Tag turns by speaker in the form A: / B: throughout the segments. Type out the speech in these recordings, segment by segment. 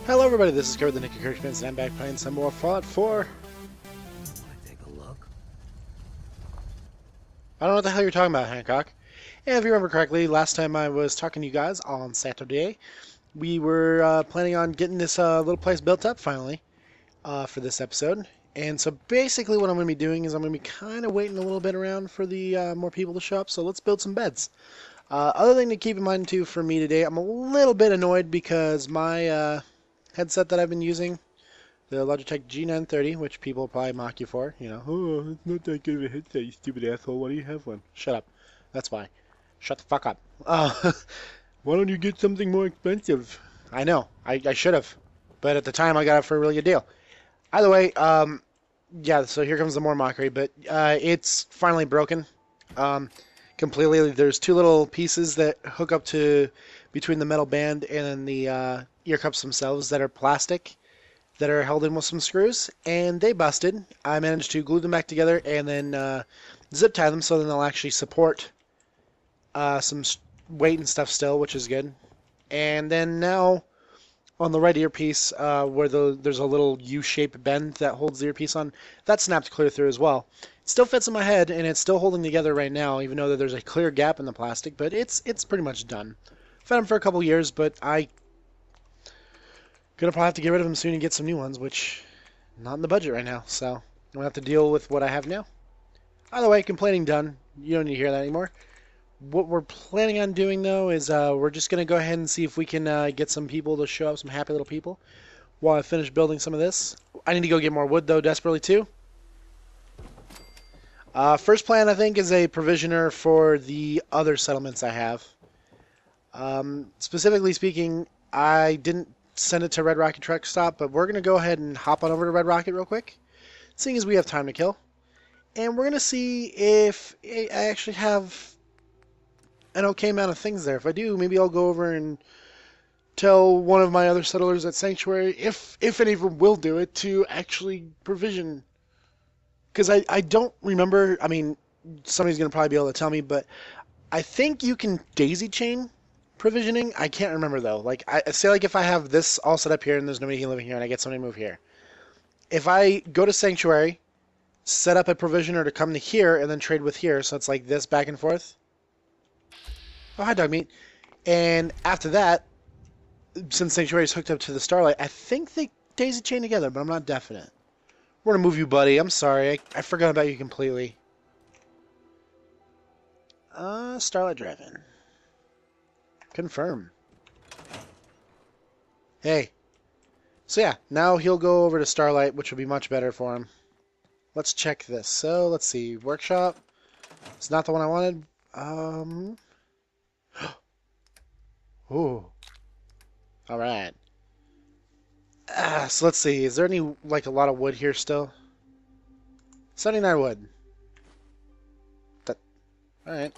A: Hello everybody, this is Kurt the Nicky Kirkman, and I'm back playing some more Fallout 4.
B: Want to take a look?
A: I don't know what the hell you're talking about, Hancock. And if you remember correctly, last time I was talking to you guys on Saturday, we were planning on getting this little place built up finally for this episode. And so basically what I'm going to be doing is I'm going to be kind of waiting a little bit around for the more people to show up, so let's build some beds. Other thing to keep in mind too for me today, I'm a little bit annoyed because my headset that I've been using, the Logitech G930, which people probably mock you for, you know, oh, it's not that good of a headset, you stupid asshole, why do you have one? Shut up. That's why. Shut the fuck up. Why don't you get something more expensive? I know, I should have, but at the time I got it for a really good deal. Either way, yeah, so here comes the more mockery, but it's finally broken. Completely. There's two little pieces that hook up to between the metal band and the ear cups themselves that are plastic that are held in with some screws, and they busted. I managed to glue them back together and then zip tie them so then they'll actually support some weight and stuff still, which is good. And then now on the right earpiece, where there's a little U-shaped bend that holds the earpiece on, that snapped clear through as well. It still fits in my head, and it's still holding together right now, even though there's a clear gap in the plastic, but it's pretty much done. I've had them for a couple years, but I gonna probably have to get rid of them soon and get some new ones, which not in the budget right now, so I'm gonna have to deal with what I have now. Either way, complaining done. You don't need to hear that anymore. What we're planning on doing though is we're just gonna go ahead and see if we can get some people to show up, some happy little people, while I finish building some of this. I need to go get more wood though, desperately too. First plan I think is a provisioner for the other settlements I have. Specifically speaking, I didn't send it to Red Rocket Truck Stop, but we're going to go ahead and hop on over to Red Rocket real quick, seeing as we have time to kill. And we're going to see if I actually have an okay amount of things there. If I do, maybe I'll go over and tell one of my other settlers at Sanctuary, if any of them will do it, to actually provision. Because I don't remember, I mean, somebody's going to probably be able to tell me, but I think you can daisy chain provisioning. I can't remember though. Like, I say, like if I have this all set up here and there's nobody living here and I get somebody to move here, if I go to Sanctuary, set up a provisioner to come to here and then trade with here, so it's like this back and forth. Oh, hi, dog meat. And after that, since Sanctuary is hooked up to the Starlight, I think they daisy chain together, but I'm not definite. We're gonna move you, buddy. I'm sorry, I forgot about you completely. Starlight Drive-In. Confirm. Hey. So yeah, now he'll go over to Starlight, which will be much better for him. Let's check this. So, let's see. Workshop. It's not the one I wanted. Ooh. Alright. So let's see. Is there any, like, a lot of wood here still? 79 wood. Alright.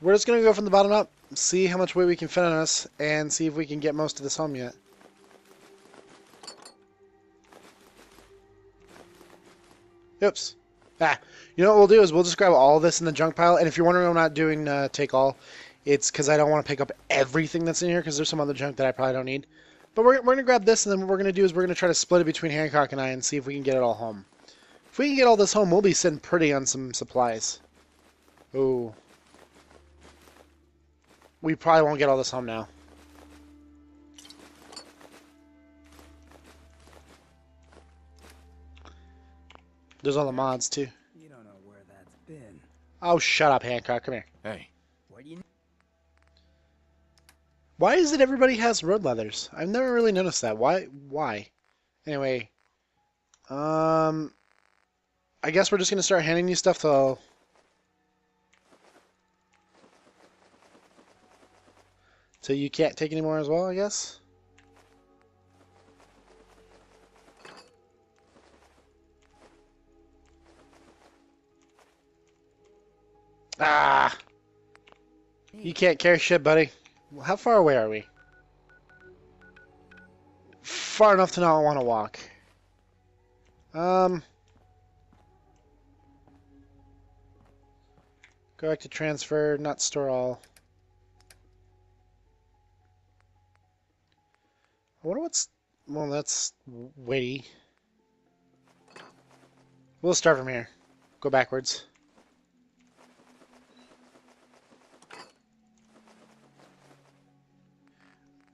A: We're just going to go from the bottom up, see how much weight we can fit on us, and see if we can get most of this home yet. Oops. You know what we'll do is we'll just grab all this in the junk pile, and if you're wondering I'm not doing take all, it's because I don't want to pick up everything that's in here, because there's some other junk that I probably don't need. But we're going to grab this, and then what we're going to do is we're going to try to split it between Hancock and I and see if we can get it all home. If we can get all this home, we'll be sitting pretty on some supplies. Ooh. We probably won't get all this home now. There's all the mods, too.
B: You don't know where that's been.
A: Oh, shut up, Hancock. Come here.
B: Hey. Where do you...
A: Why is it everybody has road leathers? I've never really noticed that. Why? Anyway. I guess we're just going to start handing you stuff to... So you can't take any more as well, I guess? Ah! You can't carry shit, buddy. Well, how far away are we? Far enough to not want to walk. Go back to transfer, not store all. I wonder what's... Well, that's weighty. We'll start from here. Go backwards.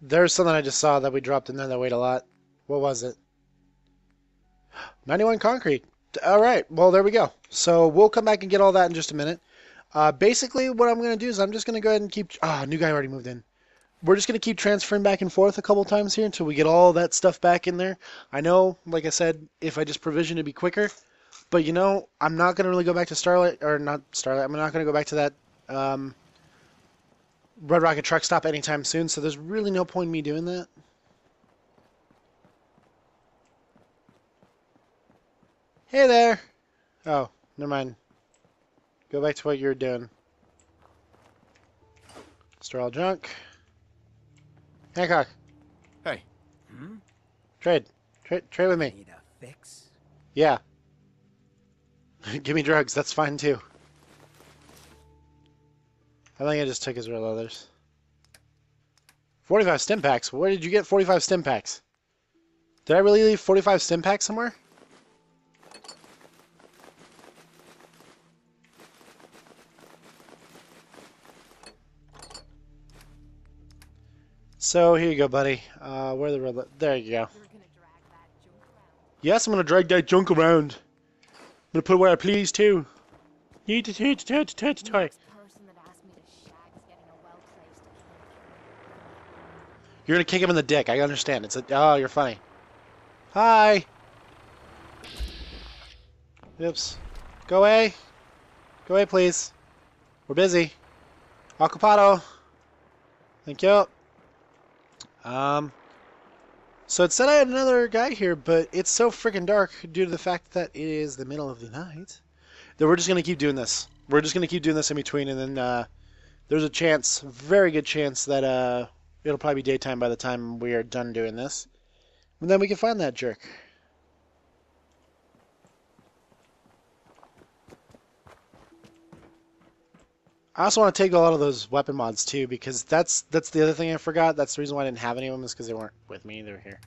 A: There's something I just saw that we dropped in there that weighed a lot. What was it? 91 concrete. All right. Well, there we go. So we'll come back and get all that in just a minute. Basically, what I'm going to do is I'm just going to go ahead and keep... Ah, new guy already moved in. We're just going to keep transferring back and forth a couple times here until we get all that stuff back in there. I know, like I said, if I just provision, it'd be quicker. But, you know, I'm not going to really go back to Starlight... Or not Starlight. I'm not going to go back to that... Red Rocket truck stop anytime soon, so there's really no point in me doing that. Hey there! Oh, never mind. Go back to what you were doing. Store all junk. Hancock.
C: Hey.
A: Trade. Trade with me.
B: Need a fix?
A: Yeah. Give me drugs, that's fine too. I think I just took his real leathers. 45 stim packs? Where did you get 45 stim packs? Did I really leave 45 stim packs somewhere? So here you go, buddy. Where are the red? There you go. Yes, I'm gonna drag that junk around. I'm gonna put it where I please too. Need to toy. You're gonna kick him in the dick. I understand. It's a. Oh, you're funny. Hi. Oops. Go away. Go away, please. We're busy. Occupado. Thank you. So it said I had another guy here, but it's so freaking dark due to the fact that it is the middle of the night that we're just gonna keep doing this. We're just gonna keep doing this in between, and then there's a chance, very good chance, that it'll probably be daytime by the time we are done doing this, and then we can find that jerk. I also want to take a lot of those weapon mods too, because that's the other thing I forgot. That's the reason why I didn't have any of them, is because they weren't with me. They were here.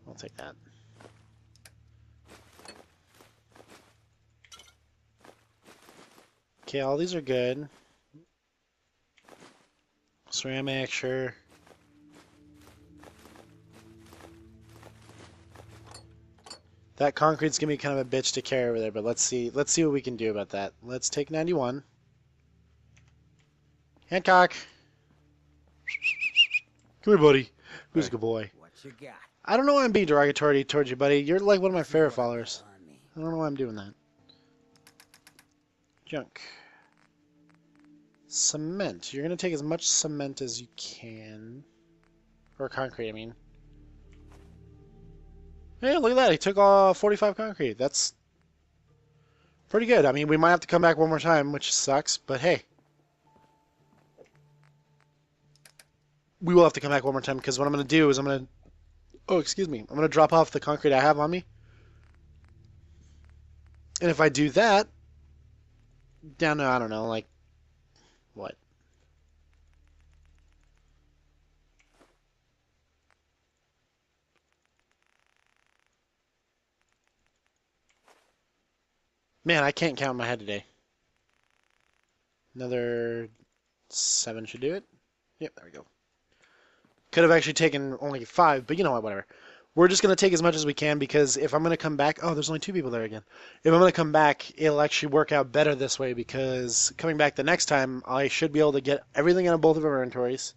A: I'll take that. Okay, all these are good. Ceramic, sure. That concrete's gonna be kind of a bitch to carry over there, but let's see what we can do about that. Let's take 91. Hancock! Come here, buddy. Who's a good boy?
B: What you got?
A: I don't know why I'm being derogatory towards you, buddy. You're like one of my favorite followers. I don't know why I'm doing that. Junk. Cement. You're going to take as much cement as you can. Or concrete, I mean. Hey, look at that. He took 45 concrete. That's pretty good. I mean, we might have to come back one more time, which sucks, but hey. We will have to come back one more time, because what I'm going to do is I'm going to... Oh, excuse me. I'm going to drop off the concrete I have on me. And if I do that... Down to, I don't know, like... What? Man, I can't count in my head today. Another 7 should do it. Yep, there we go. Could have actually taken only 5, but you know what, whatever. We're just going to take as much as we can, because if I'm going to come back... Oh, there's only 2 people there again. If I'm going to come back, it'll actually work out better this way, because coming back the next time, I should be able to get everything out of both of our inventories.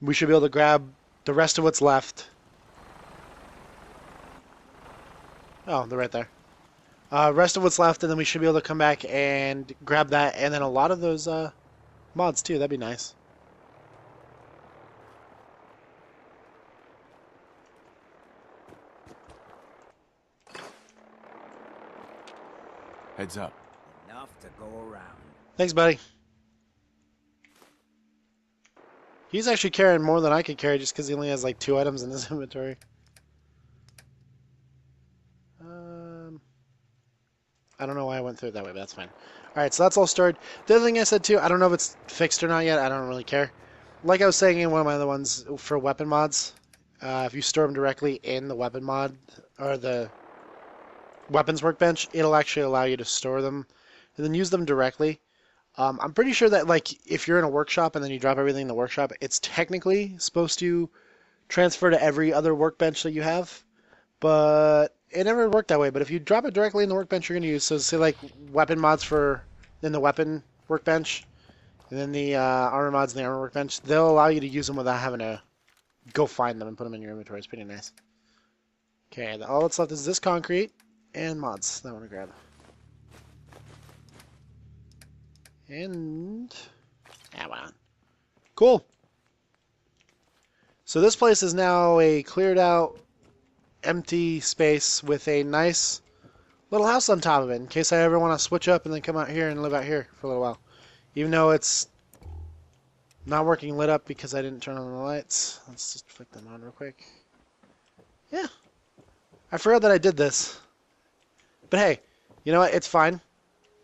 A: We should be able to grab the rest of what's left. Oh, they're right there. Rest of what's left, and then we should be able to come back and grab that, and then a lot of those mods too. That'd be nice.
C: Heads up.
B: Enough to go around.
A: Thanks, buddy. He's actually carrying more than I could carry just because he only has like 2 items in his inventory. I don't know why I went through it that way, but that's fine. Alright, so that's all stored. The other thing I said too, I don't know if it's fixed or not yet. I don't really care. Like I was saying in one of my other ones for weapon mods, if you store them directly in the weapon mod or the weapons workbench, it'll actually allow you to store them and then use them directly. I'm pretty sure that like if you're in a workshop and then you drop everything in the workshop, it's technically supposed to transfer to every other workbench that you have, but it never worked that way. But if you drop it directly in the workbench you're going to use, so say like weapon mods for in the weapon workbench, and then the armor mods in the armor workbench, they'll allow you to use them without having to go find them and put them in your inventory. It's pretty nice. Okay, all that's left is this concrete and mods that I want to grab. And yeah, wow. Cool. So this place is now a cleared out, empty space with a nice little house on top of it in case I ever want to switch up and then come out here and live out here for a little while. Even though it's not working lit up because I didn't turn on the lights. Let's just flick them on real quick. Yeah. I forgot that I did this. But hey, you know what? It's fine.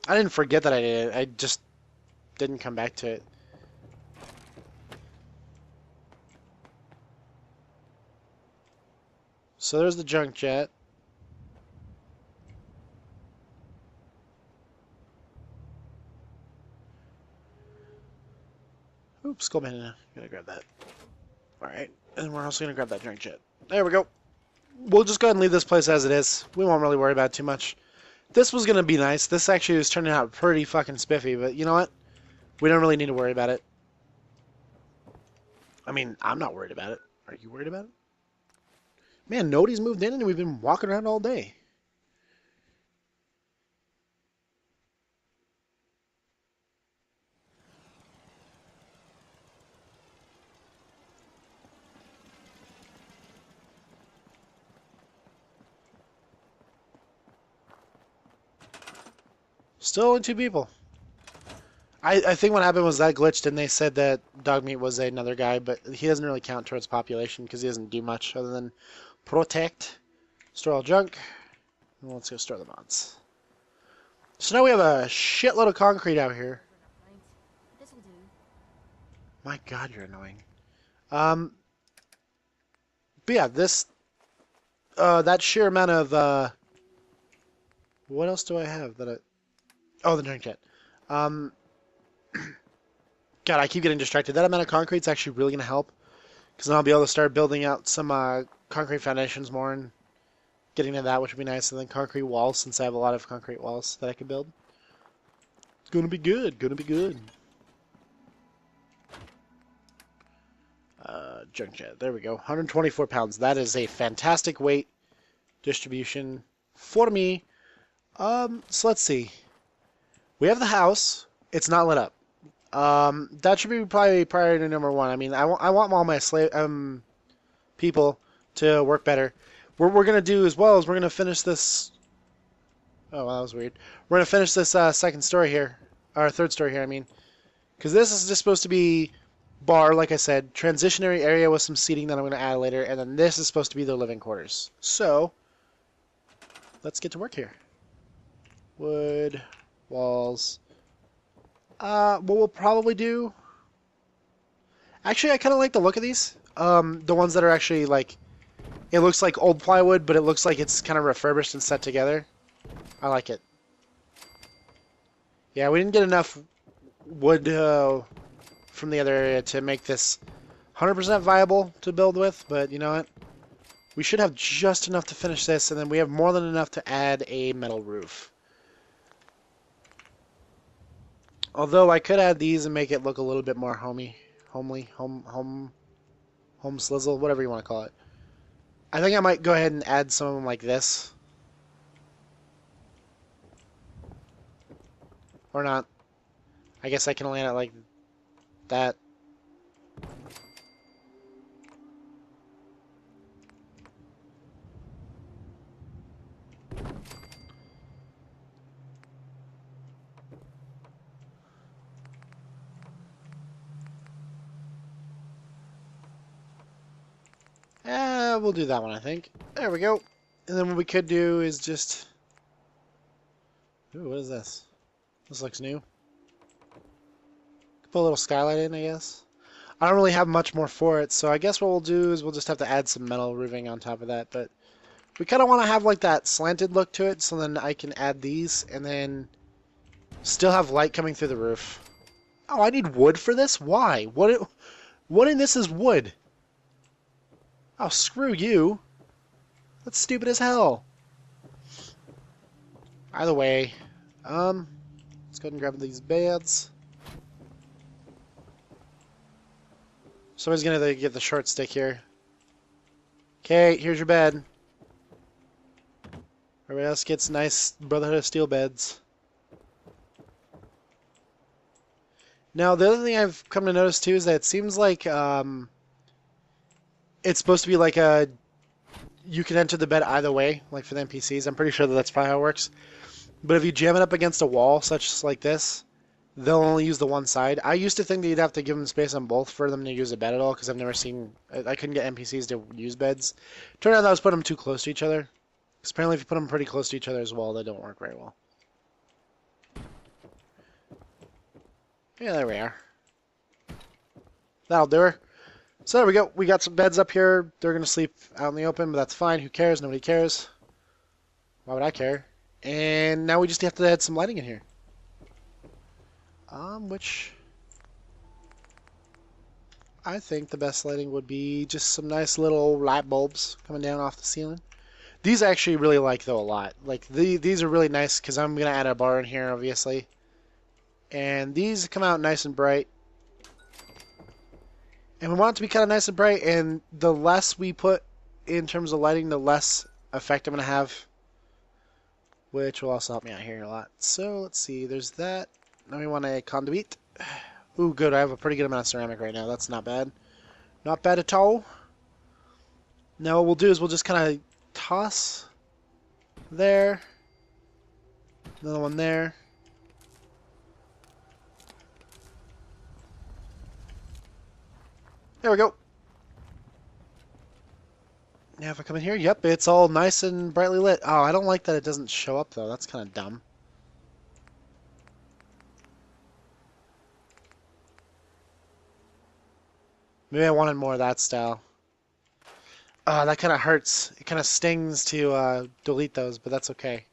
A: I didn't forget that I did it. I just didn't come back to it. So there's the junk jet. Oops, skull bandana. Gotta grab that. Alright, and we're also gonna grab that junk jet. There we go. We'll just go ahead and leave this place as it is. We won't really worry about it too much. This was gonna be nice. This actually was turning out pretty fucking spiffy, but you know what? We don't really need to worry about it. I mean, I'm not worried about it. Are you worried about it? Man, nobody's moved in and we've been walking around all day. Still only 2 people. I think what happened was that glitched and they said that Dogmeat was another guy, but he doesn't really count towards population because he doesn't do much other than protect, store all junk, and let's go store the mods. So now we have a shitload of concrete out here. My God, you're annoying. But yeah, this, that sheer amount of, what else do I have that oh, the drink jet. God, I keep getting distracted. That amount of concrete's actually really going to help. Because then I'll be able to start building out some concrete foundations more and getting to that, which would be nice. And then concrete walls, since I have a lot of concrete walls that I can build. It's going to be good. Going to be good. Junk jet. There we go. 124 pounds. That is a fantastic weight distribution for me. So let's see. We have the house. It's not lit up. That should be probably priority number 1. I mean, I want all my slave people to work better. What we're gonna do as well is we're gonna finish this. Oh, well, that was weird. We're gonna finish this second story here, or third story here. I mean, because this is just supposed to be bar, like I said, transitionary area with some seating that I'm gonna add later, and then this is supposed to be the living quarters. So let's get to work here. Wood, walls. What we'll probably do... Actually, I kind of like the look of these. The ones that are actually, like... It looks like old plywood, but it looks like it's kind of refurbished and set together. I like it. Yeah, we didn't get enough wood from the other area to make this 100% viable to build with, but you know what? We should have just enough to finish this, and then we have more than enough to add a metal roof. Although I could add these and make it look a little bit more homey, home slizzle, whatever you want to call it. I think I might go ahead and add some of them like this. Or not. I guess I can land it like that. We'll do that one, I think. There we go. And then what we could do is just Ooh, what is this? This looks new. Put a little skylight in, I guess. I don't really have much more for it, so I guess what we'll do is we'll just have to add some metal roofing on top of that. But we kind of want to have like that slanted look to it, so then I can add these and then still have light coming through the roof. Oh, I need wood for this? Why? What in this is wood? Oh, screw you. That's stupid as hell. Either way, let's go ahead and grab these beds. Somebody's gonna get the short stick here. Okay, here's your bed. Everybody else gets nice Brotherhood of Steel beds. Now, the other thing I've come to notice too is that it seems like it's supposed to be like you can enter the bed either way, like for the NPCs. I'm pretty sure that's probably how it works. But if you jam it up against a wall, such like this, they'll only use the one side. I used to think that you'd have to give them space on both for them to use a bed at all, because I've never seen... I couldn't get NPCs to use beds. Turned out that was putting them too close to each other. Because apparently if you put them pretty close to each other as well, they don't work very well. Yeah, there we are. That'll do her. So there we go. We got some beds up here. They're going to sleep out in the open, but that's fine. Who cares? Nobody cares. Why would I care? And now we just have to add some lighting in here. Which I think the best lighting would be just some nice little light bulbs coming down off the ceiling. These I actually really like though a lot. Like these are really nice because I'm gonna add a bar in here obviously, and these come out nice and bright. And we want it to be kind of nice and bright. And the less we put in terms of lighting, the less effect I'm gonna have, which will also help me out here a lot. So let's see. There's that. Now we want a conduit. Ooh, good. I have a pretty good amount of ceramic right now. That's not bad. Not bad at all. Now what we'll do is we'll just kind of toss there. Another one there. There we go. Now if I come in here, yep, it's all nice and brightly lit. Oh, I don't like that it doesn't show up though. That's kind of dumb. Maybe I wanted more of that style. That kind of hurts. It kind of stings to delete those, but that's okay.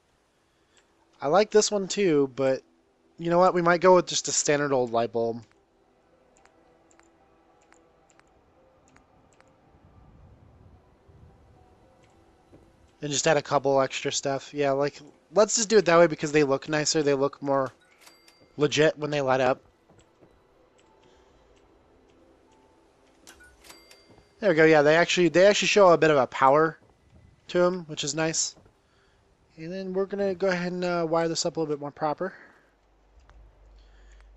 A: I like this one too, but you know what? We might go with just a standard old light bulb. And just add a couple extra stuff. Yeah, like, let's just do it that way because they look nicer. They look more legit when they light up. There we go. Yeah, they actually show a bit of a power to them, which is nice. And then we're gonna go ahead and wire this up a little bit more proper.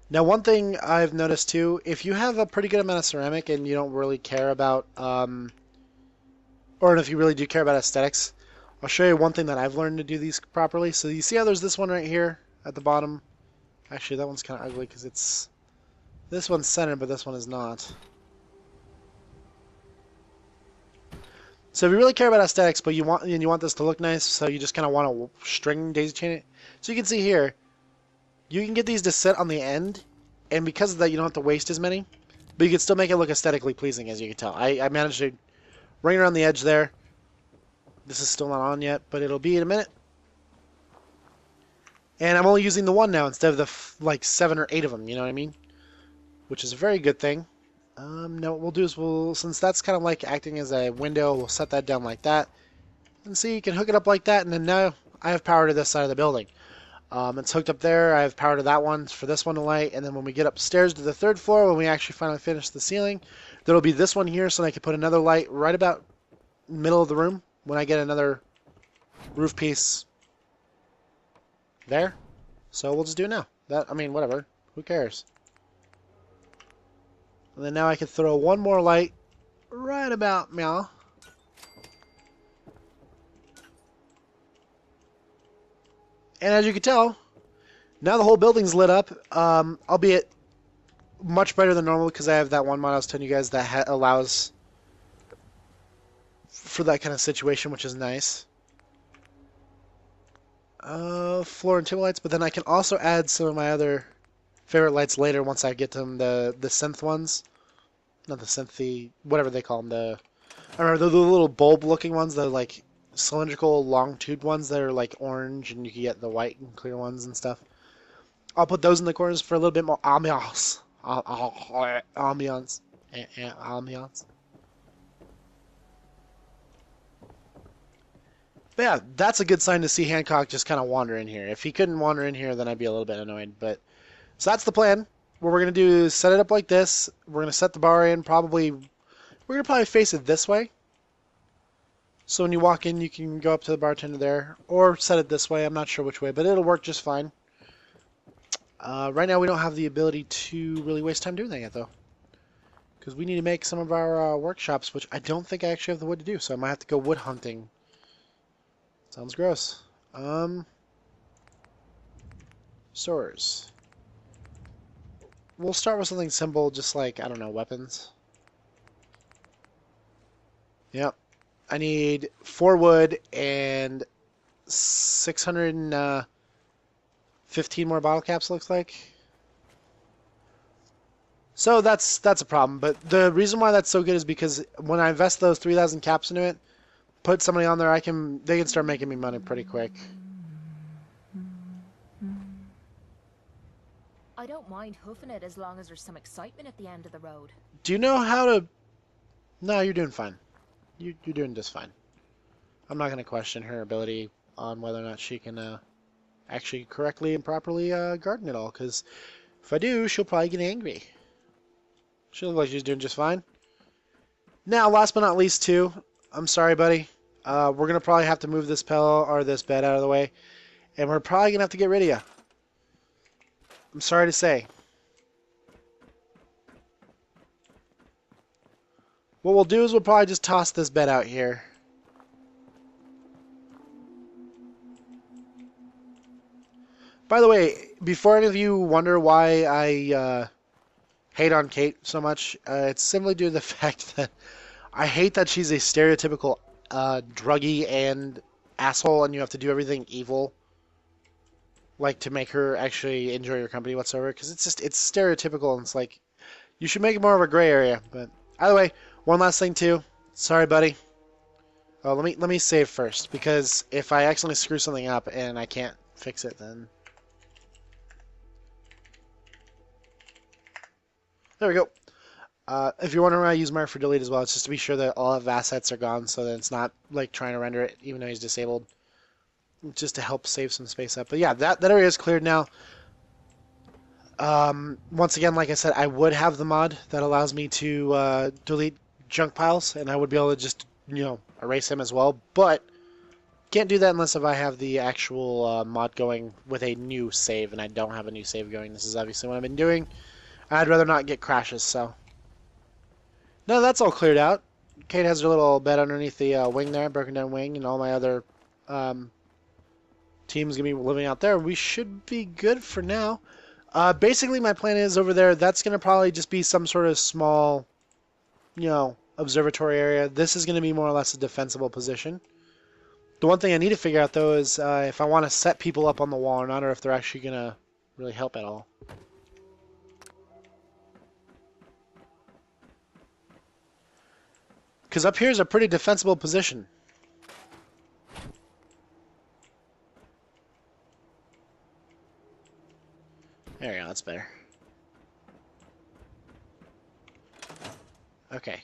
A: Now, one thing I've noticed too, if you have a pretty good amount of ceramic and you don't really care about, or if you really do care about aesthetics, I'll show you one thing that I've learned to do these properly. So you see how there's this one right here at the bottom? Actually, that one's kind of ugly because this one's centered, but this one is not. So if you really care about aesthetics, but you want this to look nice, so you just kind of want to string daisy chain it. So you can see here, you can get these to sit on the end, and because of that, you don't have to waste as many. But you can still make it look aesthetically pleasing, as you can tell. I managed to ring around the edge there. This is still not on yet, but it'll be in a minute. And I'm only using the one now instead of the like 7 or 8 of them. You know what I mean? Which is a very good thing. Now what we'll do is since that's kind of like acting as a window, we'll set that down like that. And see, you can hook it up like that, and then now I have power to this side of the building. It's hooked up there. I have power to that one for this one to light, and then when we get upstairs to the 3rd floor, when we actually finally finish the ceiling, there'll be this one here, so I can put another light right about middle of the room when I get another roof piece there. So we'll just do it now. I mean, whatever. Who cares? And then now I can throw one more light right about meow. And as you can tell, now the whole building's lit up, albeit much brighter than normal because I have that one mod I was telling you guys that allows for that kind of situation, which is nice. floor and table lights, but then I can also add some of my other favorite lights later once I get them, the synth ones. Not the synth, whatever they call them. I remember the little bulb-looking ones, the like cylindrical, long-tubed ones that are like orange, and you can get the white and clear ones and stuff. I'll put those in the corners for a little bit more ambiance. Ambiance. Ambiance. But yeah, that's a good sign to see Hancock just kind of wander in here. If he couldn't wander in here, then I'd be a little bit annoyed. But so that's the plan. What we're gonna do is set it up like this. We're gonna set the bar in. We're gonna probably face it this way. So when you walk in, you can go up to the bartender there, or set it this way. I'm not sure which way, but it'll work just fine. Right now, we don't have the ability to really waste time doing that yet, though, because we need to make some of our workshops, which I don't think I actually have the wood to do. So I might have to go wood hunting. Sounds gross. Swords. We'll start with something simple, just like, I don't know, weapons. Yep. I need 4 wood and 615 more bottle caps, looks like. So that's a problem, but the reason why that's so good is because when I invest those 3,000 caps into it, put somebody on there, they can start making me money pretty quick.
C: I don't mind hoofing it as long as there's some excitement at the end of the road.
A: Do you know how to... No, you're doing fine. You're doing just fine. I'm not going to question her ability on whether or not she can actually correctly and properly garden it all, because if I do, she'll probably get angry. She looks like she's doing just fine. Now, last but not least, too, I'm sorry, buddy. We're going to probably have to move this pillow or this bed out of the way, and we're probably going to have to get rid of you. I'm sorry to say. What we'll do is we'll probably just toss this bed out here. By the way, before any of you wonder why I hate on Kate so much, it's simply due to the fact that I hate that she's a stereotypical druggie and asshole, and you have to do everything evil, like to make her actually enjoy your company whatsoever. Because it's stereotypical, and it's like you should make it more of a gray area. But either way, one last thing too. Sorry, buddy. Oh, let me save first, because if I accidentally screw something up and I can't fix it, then there we go. If you're wondering why I use Mark for delete as well, it's just to be sure that all of assets are gone, so that it's not like trying to render it even though he's disabled. Just to help save some space up. But yeah, that area is cleared now. Once again, like I said, I would have the mod that allows me to delete junk piles, and I would be able to just, erase them as well. But can't do that unless if I have the actual mod going with a new save, and I don't have a new save going. This is obviously what I've been doing. I'd rather not get crashes, so. No, that's all cleared out. Kate has her little bed underneath the wing there, broken down wing, and all my other team's going to be living out there. We should be good for now. Basically, my plan is over there, that's going to probably just be some sort of small, observatory area. This is going to be more or less a defensible position. The one thing I need to figure out, though, is if I want to set people up on the wall or not, or if they're actually going to really help at all. Because up here is a pretty defensible position. There we go, that's better. Okay.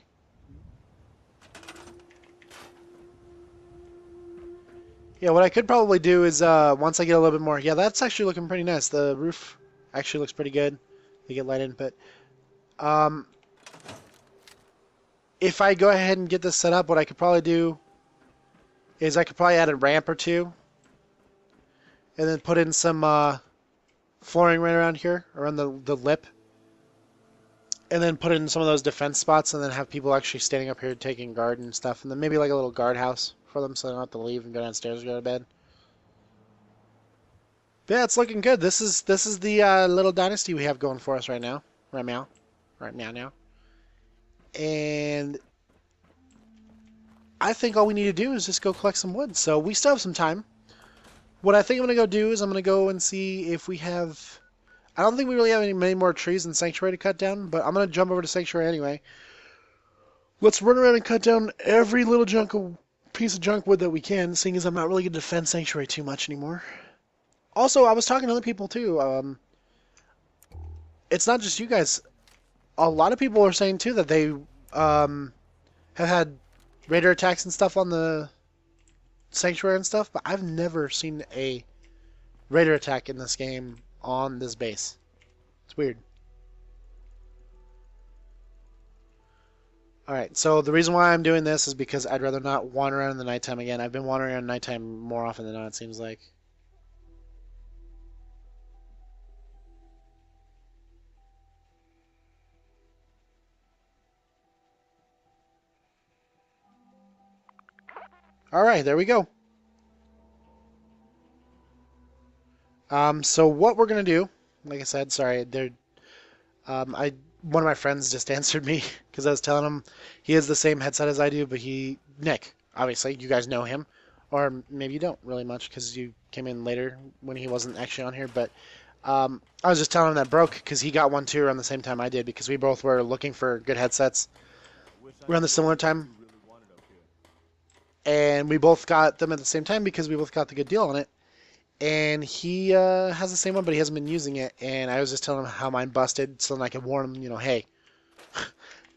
A: Yeah, what I could probably do is, once I get a little bit more... Yeah, that's actually looking pretty nice. The roof actually looks pretty good. They get light in, but... if I go ahead and get this set up, what I could probably do is I could probably add a ramp or two. And then put in some flooring right around here, around the lip. And then put in some of those defense spots, and then have people actually standing up here taking guard and stuff. And then maybe like a little guardhouse for them so they don't have to leave and go downstairs and go to bed. But yeah, it's looking good. This is the little dynasty we have going for us right now. Right now. And I think all we need to do is just go collect some wood. So we still have some time. what I think I'm going to go do is I'm going to go and see if we have... I don't think we really have many more trees in Sanctuary to cut down, but I'm going to jump over to Sanctuary anyway. Let's run around and cut down every little piece of junk wood that we can, seeing as I'm not really going to defend Sanctuary too much anymore. Also, I was talking to other people too. It's not just you guys. A lot of people are saying too that they have had raider attacks and stuff on the Sanctuary and stuff, but I've never seen a raider attack in this game on this base. It's weird. Alright, so the reason why I'm doing this is because I'd rather not wander around in the nighttime again. I've been wandering around in nighttime more often than not, it seems like. Alright, there we go. So what we're going to do, like I said, sorry, one of my friends just answered me because I was telling him he has the same headset as I do, but Nick, obviously, you guys know him, or maybe you don't really much because you came in later when he wasn't actually on here, but I was just telling him that broke because he got one too around the same time I did because we both were looking for good headsets around the similar time, and we both got them at the same time because we both got the good deal on it. And he has the same one, but he hasn't been using it. And I was just telling him how mine busted, so then I could warn him, hey,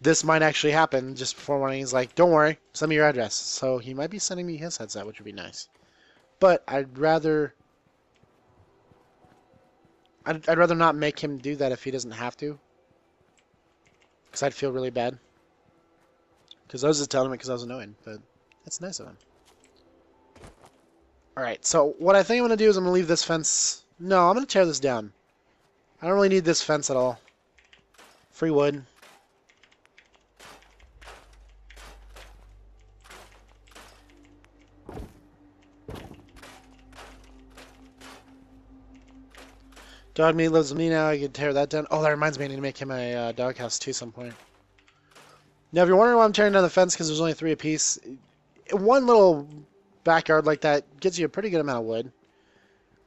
A: this might actually happen. Just before warning, he's like, don't worry, send me your address. So he might be sending me his headset, which would be nice. But I'd rather not make him do that if he doesn't have to, because I'd feel really bad. Because I was just telling him it because I was annoyed, but it's nice of him. Alright, so what I think I'm going to do is I'm going to leave this fence... No, I'm going to tear this down. I don't really need this fence at all. Free wood. Dog meat lives with me now. I can tear that down. Oh, that reminds me, I need to make him a doghouse too some point. Now, if you're wondering why I'm tearing down the fence, because there's only 3 apiece, one little backyard like that gets you a pretty good amount of wood.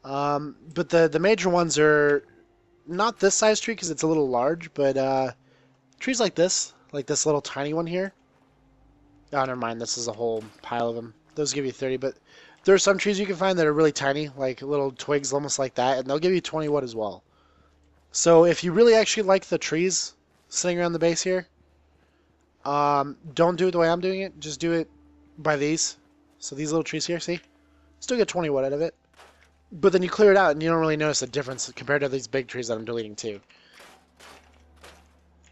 A: But the major ones are not this size tree because it's a little large, but trees like this little tiny one here. Oh, never mind. This is a whole pile of them. Those give you 30, but there are some trees you can find that are really tiny, like little twigs almost like that, and they'll give you 20 wood as well. So if you really actually like the trees sitting around the base here, don't do it the way I'm doing it. Just do it by these. So these little trees here, see? Still get 20 wood out of it. But then you clear it out and you don't really notice a difference compared to these big trees that I'm deleting too.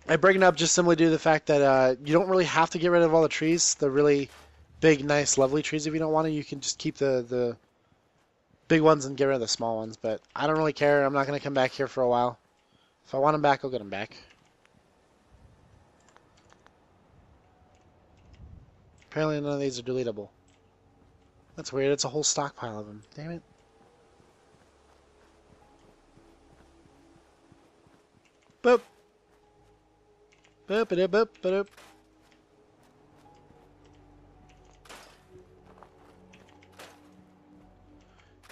A: I break it up just simply due to the fact that you don't really have to get rid of all the trees. The really big, nice, lovely trees if you don't want to. You can just keep the big ones and get rid of the small ones. But I don't really care. I'm not going to come back here for a while. If I want them back, I'll get them back. Apparently none of these are deletable. That's weird. It's a whole stockpile of them. Damn it. Boop. Boop, boop, boop, boop.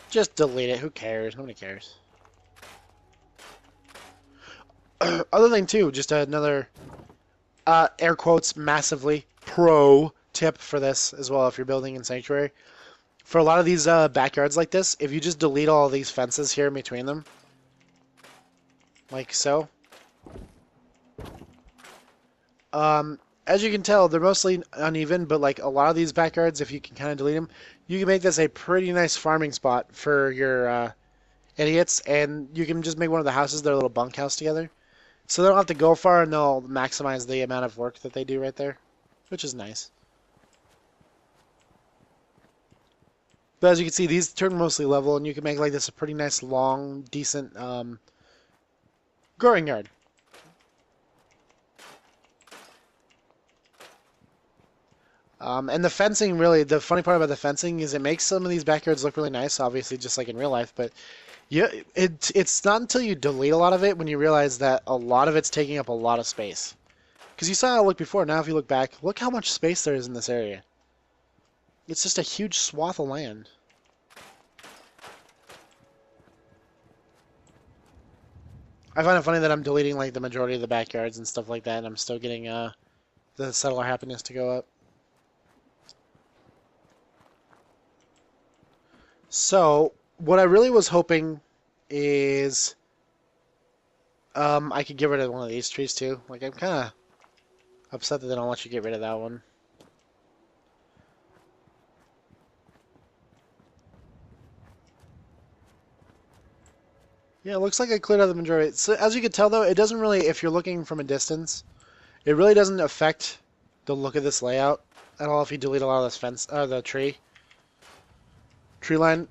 A: Just delete it. Who cares? Nobody cares. Other thing too, just another air quotes massively pro tip for this as well if you're building in Sanctuary. For a lot of these backyards like this, if you just delete all these fences here in between them, like so. As you can tell, they're mostly uneven, but like a lot of these backyards, if you can kind of delete them, you can make this a pretty nice farming spot for your idiots, and you can just make one of the houses their little bunkhouse together. So they don't have to go far, and they'll maximize the amount of work that they do right there, which is nice. But as you can see, these turn mostly level, and you can make like this a pretty nice, long, decent growing yard. And the fencing, really, the funny part about the fencing is it makes some of these backyards look really nice, obviously, just like in real life. But yeah, it's not until you delete a lot of it when you realize that a lot of it's taking up a lot of space. Because you saw how it looked before. Now if you look back, look how much space there is in this area. It's just a huge swath of land. I find it funny that I'm deleting like the majority of the backyards and stuff like that, and I'm still getting the settler happiness to go up. So what I really was hoping is I could get rid of one of these trees too. Like I'm kind of upset that they don't let you get rid of that one. Yeah, it looks like I cleared out the majority. So as you can tell though, it doesn't really, if you're looking from a distance, it really doesn't affect the look of this layout at all if you delete a lot of this fence, the tree line.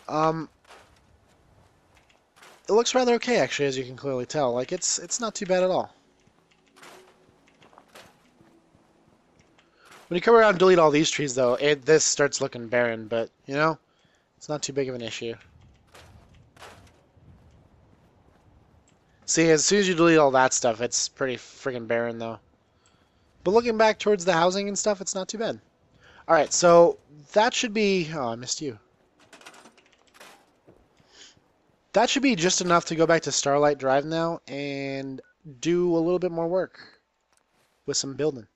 A: It looks rather okay actually, as you can clearly tell. Like it's not too bad at all. When you come around and delete all these trees though, this starts looking barren, but you know, it's not too big of an issue. See, as soon as you delete all that stuff, it's pretty friggin' barren though. But looking back towards the housing and stuff, it's not too bad. Alright, so that should be... Oh, I missed you. That should be just enough to go back to Starlight Drive now and do a little bit more work with some building.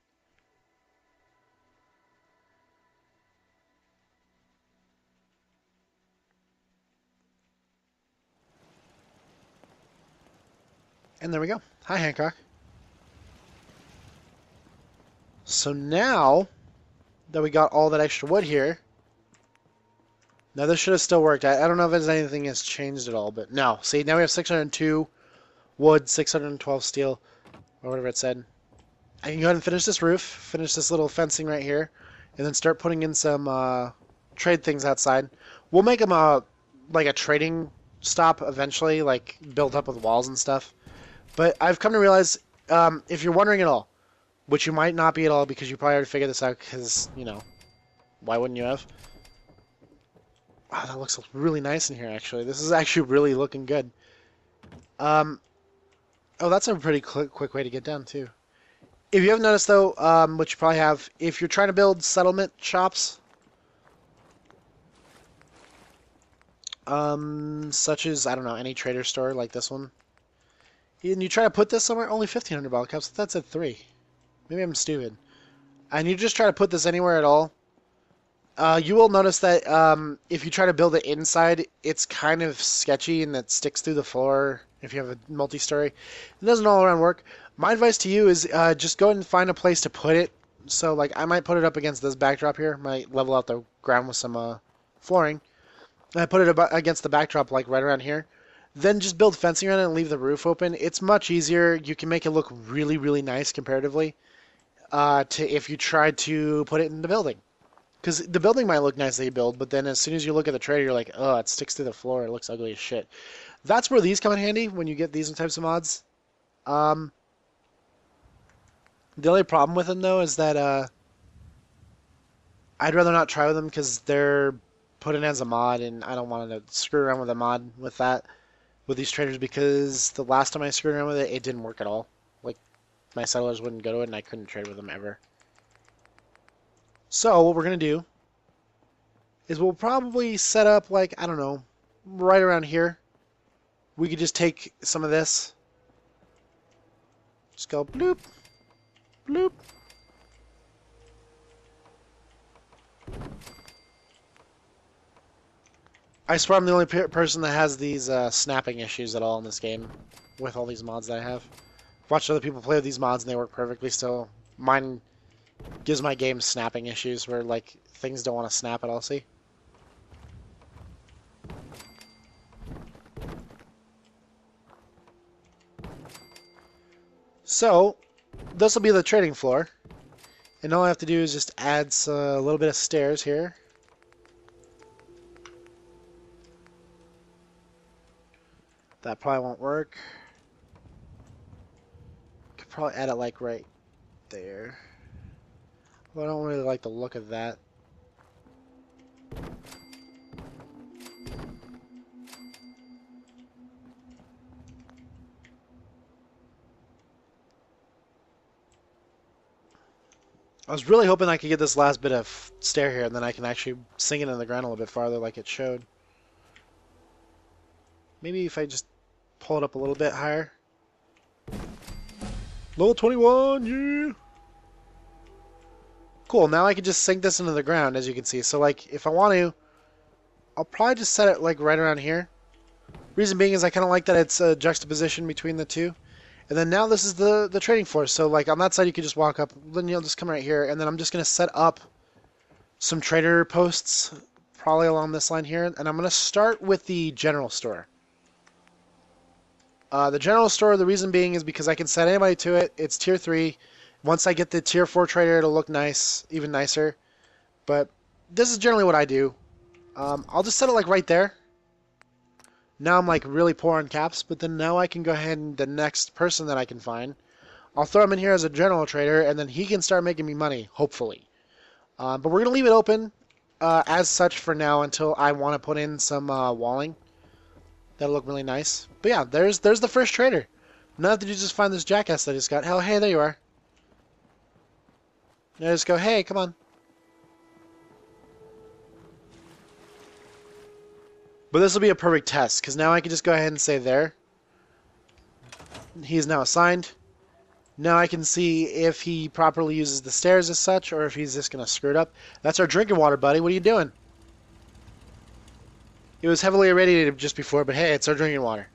A: And there we go. Hi, Hancock. So now that we got all that extra wood here, now this should have still worked. I don't know if anything has changed at all, but no. See, now we have 602 wood, 612 steel, or whatever it said. I can go ahead and finish this roof, finish this little fencing right here, and then start putting in some trade things outside. We'll make them like a trading stop eventually, like built up with walls and stuff. But I've come to realize, if you're wondering at all, which you might not be at all because you probably already figured this out because, you know, why wouldn't you have? Wow, that looks really nice in here, actually. This is actually really looking good. Oh, that's a pretty quick way to get down, too. If you haven't noticed, though, what you probably have, if you're trying to build settlement shops, such as, I don't know, any trader store like this one, and you try to put this somewhere, only 1,500 bottle caps, that's at 3. Maybe I'm stupid. And you just try to put this anywhere at all, you will notice that if you try to build it inside, it's kind of sketchy and it sticks through the floor if you have a multi-story. It doesn't all around work. My advice to you is just go and find a place to put it. So, like, I might put it up against this backdrop here. Might level out the ground with some flooring. And I put it against the backdrop, like, right around here. Then just build fencing around it and leave the roof open. It's much easier. You can make it look really, really nice comparatively to if you tried to put it in the building. Because the building might look nice that you build, but then as soon as you look at the trader, you're like, oh, it sticks to the floor. It looks ugly as shit. That's where these come in handy when you get these types of mods. The only problem with them, though, is that I'd rather not try with them because they're put in as a mod, and I don't want to screw around with a mod with that, with these traders, because the last time I screwed around with it, it didn't work at all. Like, my settlers wouldn't go to it, and I couldn't trade with them ever. So what we're going to do is we'll probably set up, like, I don't know, right around here. We could just take some of this. Just go bloop, bloop. I swear I'm the only person that has these snapping issues at all in this game with all these mods that I have. I've watched other people play with these mods and they work perfectly still. Mine gives my game snapping issues where, like, things don't want to snap at all, see? So, this will be the trading floor. And all I have to do is just add a little bit of stairs here. That probably won't work. Could probably add it, like, right there. Well, I don't really like the look of that. I was really hoping I could get this last bit of stair here, and then I can actually sink it in the ground a little bit farther like it showed. Maybe if I just pull it up a little bit higher. Level 21, yeah! Cool, now I can just sink this into the ground, as you can see. So, like, if I want to, I'll probably just set it, like, right around here. Reason being is I kind of like that it's a juxtaposition between the two. And then now this is the trading floor. So, like, on that side you could just walk up. Then you'll just come right here. And then I'm just going to set up some trader posts, probably along this line here. And I'm going to start with the general store. The general store, the reason being is because I can set anybody to it. It's tier 3. Once I get the tier 4 trader, it'll look nice, even nicer. But this is generally what I do. I'll just set it like right there. Now I'm like really poor on caps, but then now I can go ahead and the next person that I can find, I'll throw him in here as a general trader, and then he can start making me money, hopefully. But we're going to leave it open as such for now until I want to put in some walling. That'll look really nice. But yeah, there's the first trader. Now that you just find this jackass that I just got. Hell, hey, there you are. Now just go, hey, come on. But this will be a perfect test, because now I can just go ahead and say there. He's now assigned. Now I can see if he properly uses the stairs as such, or if he's just going to screw it up. That's our drinking water, buddy. What are you doing? It was heavily irradiated just before, but hey, it's our drinking water.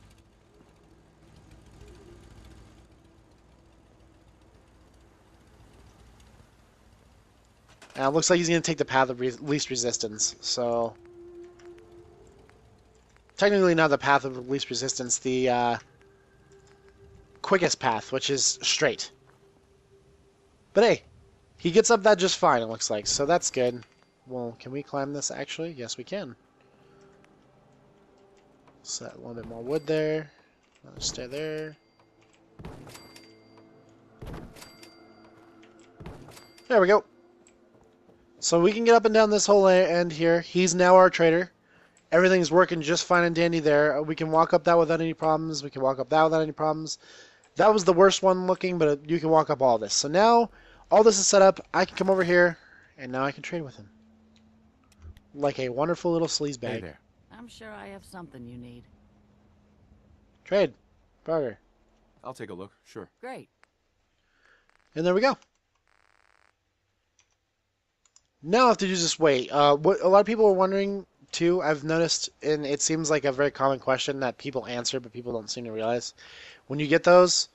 A: Now it looks like he's going to take the path of least resistance, so... Technically not the path of least resistance, the quickest path, which is straight. But hey, he gets up that just fine, it looks like, so that's good. Well, can we climb this actually? Yes, we can. Set a little bit more wood there. Another stair there. There we go. So we can get up and down this whole end here. He's now our trader. Everything's working just fine and dandy there. We can walk up that without any problems. We can walk up that without any problems. That was the worst one looking, but you can walk up all this. So now, all this is set up. I can come over here, and now I can trade with him. Like a wonderful little sleazebag.
D: Hey there.
E: I'm sure I have something you need.
A: Trade. Barter.
D: I'll take a look, sure.
E: Great.
A: And there we go. Now I have to just wait. What a lot of people are wondering... Too, I've noticed, and it seems like a very common question that people answer, but people don't seem to realize. When you get those,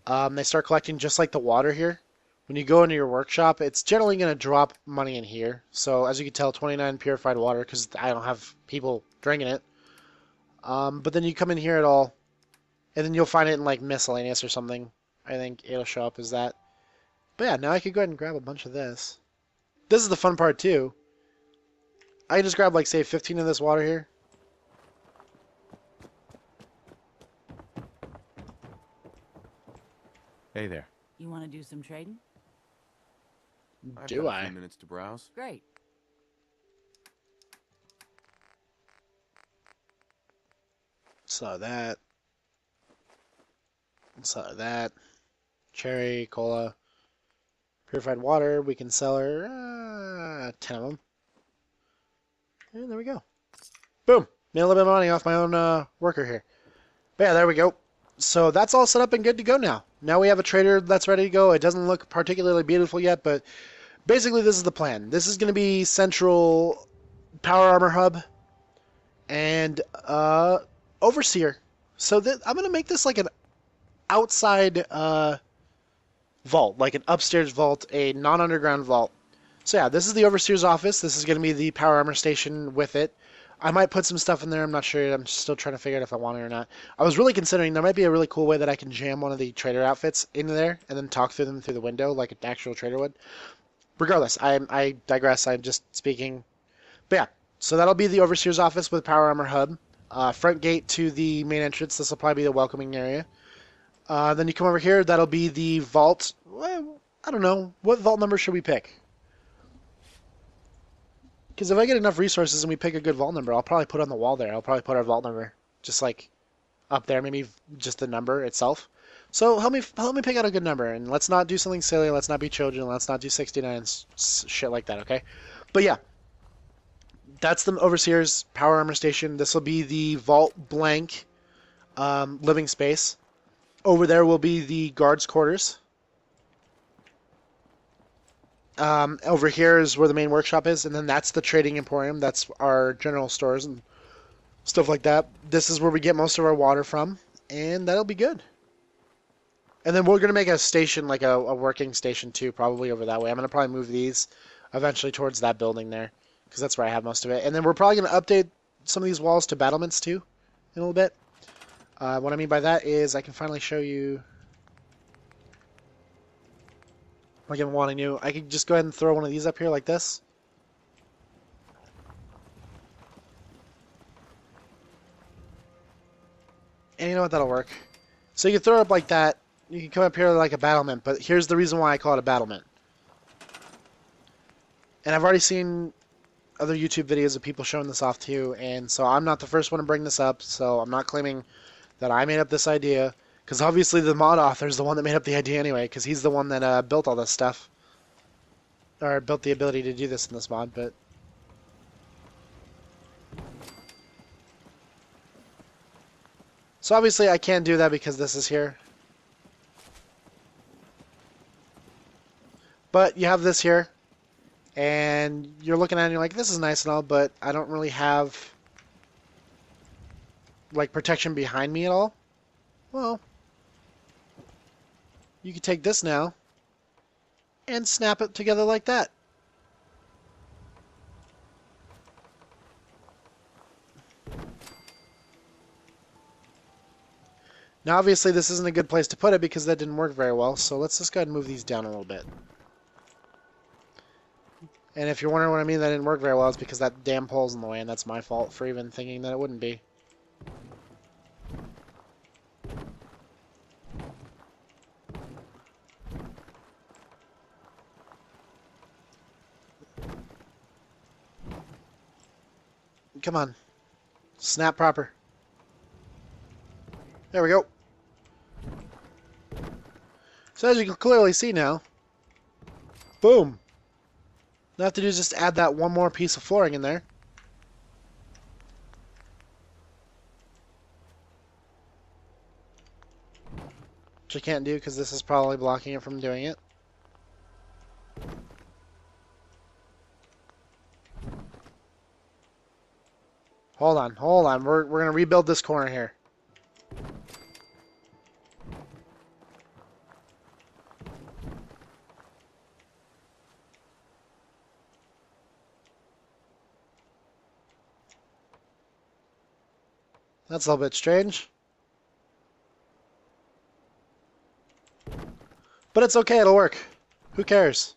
A: they start collecting just like the water here. When you go into your workshop, it's generally going to drop money in here. So, as you can tell, 29 purified water, because I don't have people drinking it. But then you come in here at all, and then you'll find it in like miscellaneous or something. I think it'll show up as that. But yeah, now I could go ahead and grab a bunch of this. This is the fun part, too. I just grab, like, say, 15 of this water here.
D: Hey there.
E: You want to do some trading?
D: I've
A: Do
D: got a
A: I?
D: few minutes to browse.
E: Great.
A: So that. So that. Cherry, cola. Purified water. We can sell her 10 of them. And there we go. Boom! Made a little bit of money off my own worker here. But yeah, there we go. So that's all set up and good to go now. Now we have a trader that's ready to go. It doesn't look particularly beautiful yet, but basically this is the plan. This is going to be central power armor hub and overseer. So I'm going to make this like an outside vault, like an upstairs vault, a non-underground vault. So yeah, this is the Overseer's office. This is going to be the power armor station with it. I might put some stuff in there. I'm not sure. I'm still trying to figure out if I want it or not. I was really considering there might be a really cool way that I can jam one of the trader outfits into there and then talk through them through the window like an actual trader would. Regardless, I digress. I'm just speaking. But yeah, so that'll be the Overseer's office with power armor hub. Front gate to the main entrance. This will probably be the welcoming area. Then you come over here. That'll be the vault. Well, I don't know. What vault number should we pick? Because if I get enough resources and we pick a good vault number, I'll probably put it on the wall there. I'll probably put our vault number just like up there, maybe just the number itself. So help me pick out a good number, and let's not do something silly. Let's not be children. Let's not do 69 shit like that, okay? But yeah, that's the Overseer's power armor station. This will be the vault blank living space. Over there will be the guards' quarters. Over here is where the main workshop is, and then that's the trading emporium. That's our general stores and stuff like that. This is where we get most of our water from, and that'll be good. And then we're going to make a station, like a working station too, probably over that way. I'm going to probably move these eventually towards that building there, because that's where I have most of it. And then we're probably going to update some of these walls to battlements too in a little bit. What I mean by that is I can finally show you, like I'm wanting to, I could just go ahead and throw one of these up here like this. And you know what, that'll work. So you can throw it up like that. You can come up here like a battlement, but here's the reason why I call it a battlement. And I've already seen other YouTube videos of people showing this off too, and so I'm not the first one to bring this up, so I'm not claiming that I made up this idea, because obviously the mod author is the one that made up the idea anyway, because he's the one that built all this stuff. Or built the ability to do this in this mod, but... So obviously I can't do that because this is here. But you have this here, and you're looking at it and you're like, this is nice and all, but I don't really have like protection behind me at all. Well, you can take this now and snap it together like that. Now obviously this isn't a good place to put it because that didn't work very well, so let's just go ahead and move these down a little bit. And if you're wondering what I mean that didn't work very well, it's because that damn pole's in the way, and that's my fault for even thinking that it wouldn't be. Come on. Snap proper. There we go. So as you can clearly see now, boom. All I have to do is just add that one more piece of flooring in there. Which I can't do because this is probably blocking it from doing it. Hold on, hold on. We're going to rebuild this corner here. That's a little bit strange. But it's okay, it'll work. Who cares?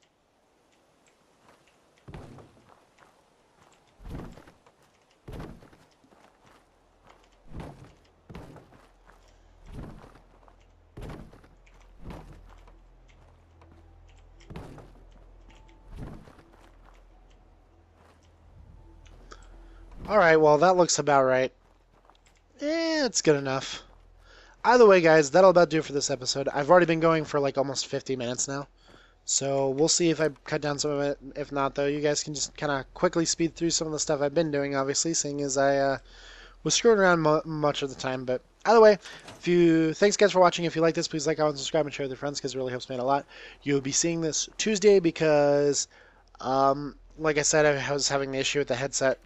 A: Alright, well that looks about right. It's good enough. Either way, guys, that'll about do it for this episode. I've already been going for like almost 50 minutes now. So we'll see if I cut down some of it. If not, though, you guys can just kind of quickly speed through some of the stuff I've been doing, obviously, seeing as I was screwing around much of the time. But either way, thanks, guys, for watching. If you like this, please like, comment, subscribe, and share with your friends because it really helps me out a lot. You'll be seeing this Tuesday because, like I said, I was having the issue with the headset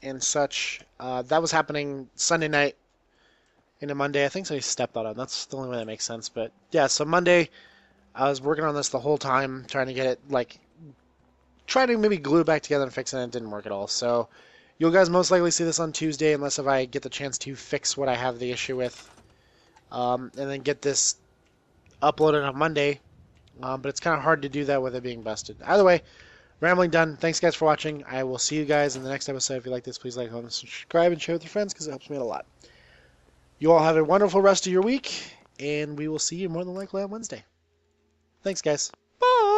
A: and such. That was happening Sunday night into Monday. I think somebody stepped on it. That's the only way that makes sense. But yeah, so Monday, I was working on this the whole time, trying to get it, like, trying to maybe glue it back together and fix it, and it didn't work at all. So you'll guys most likely see this on Tuesday, unless if I get the chance to fix what I have the issue with, and then get this uploaded on Monday. But it's kind of hard to do that with it being busted. Either way, rambling done. Thanks, guys, for watching. I will see you guys in the next episode. If you like this, please like, comment, subscribe, and share with your friends because it helps me out a lot. You all have a wonderful rest of your week, and we will see you more than likely on Wednesday. Thanks, guys. Bye!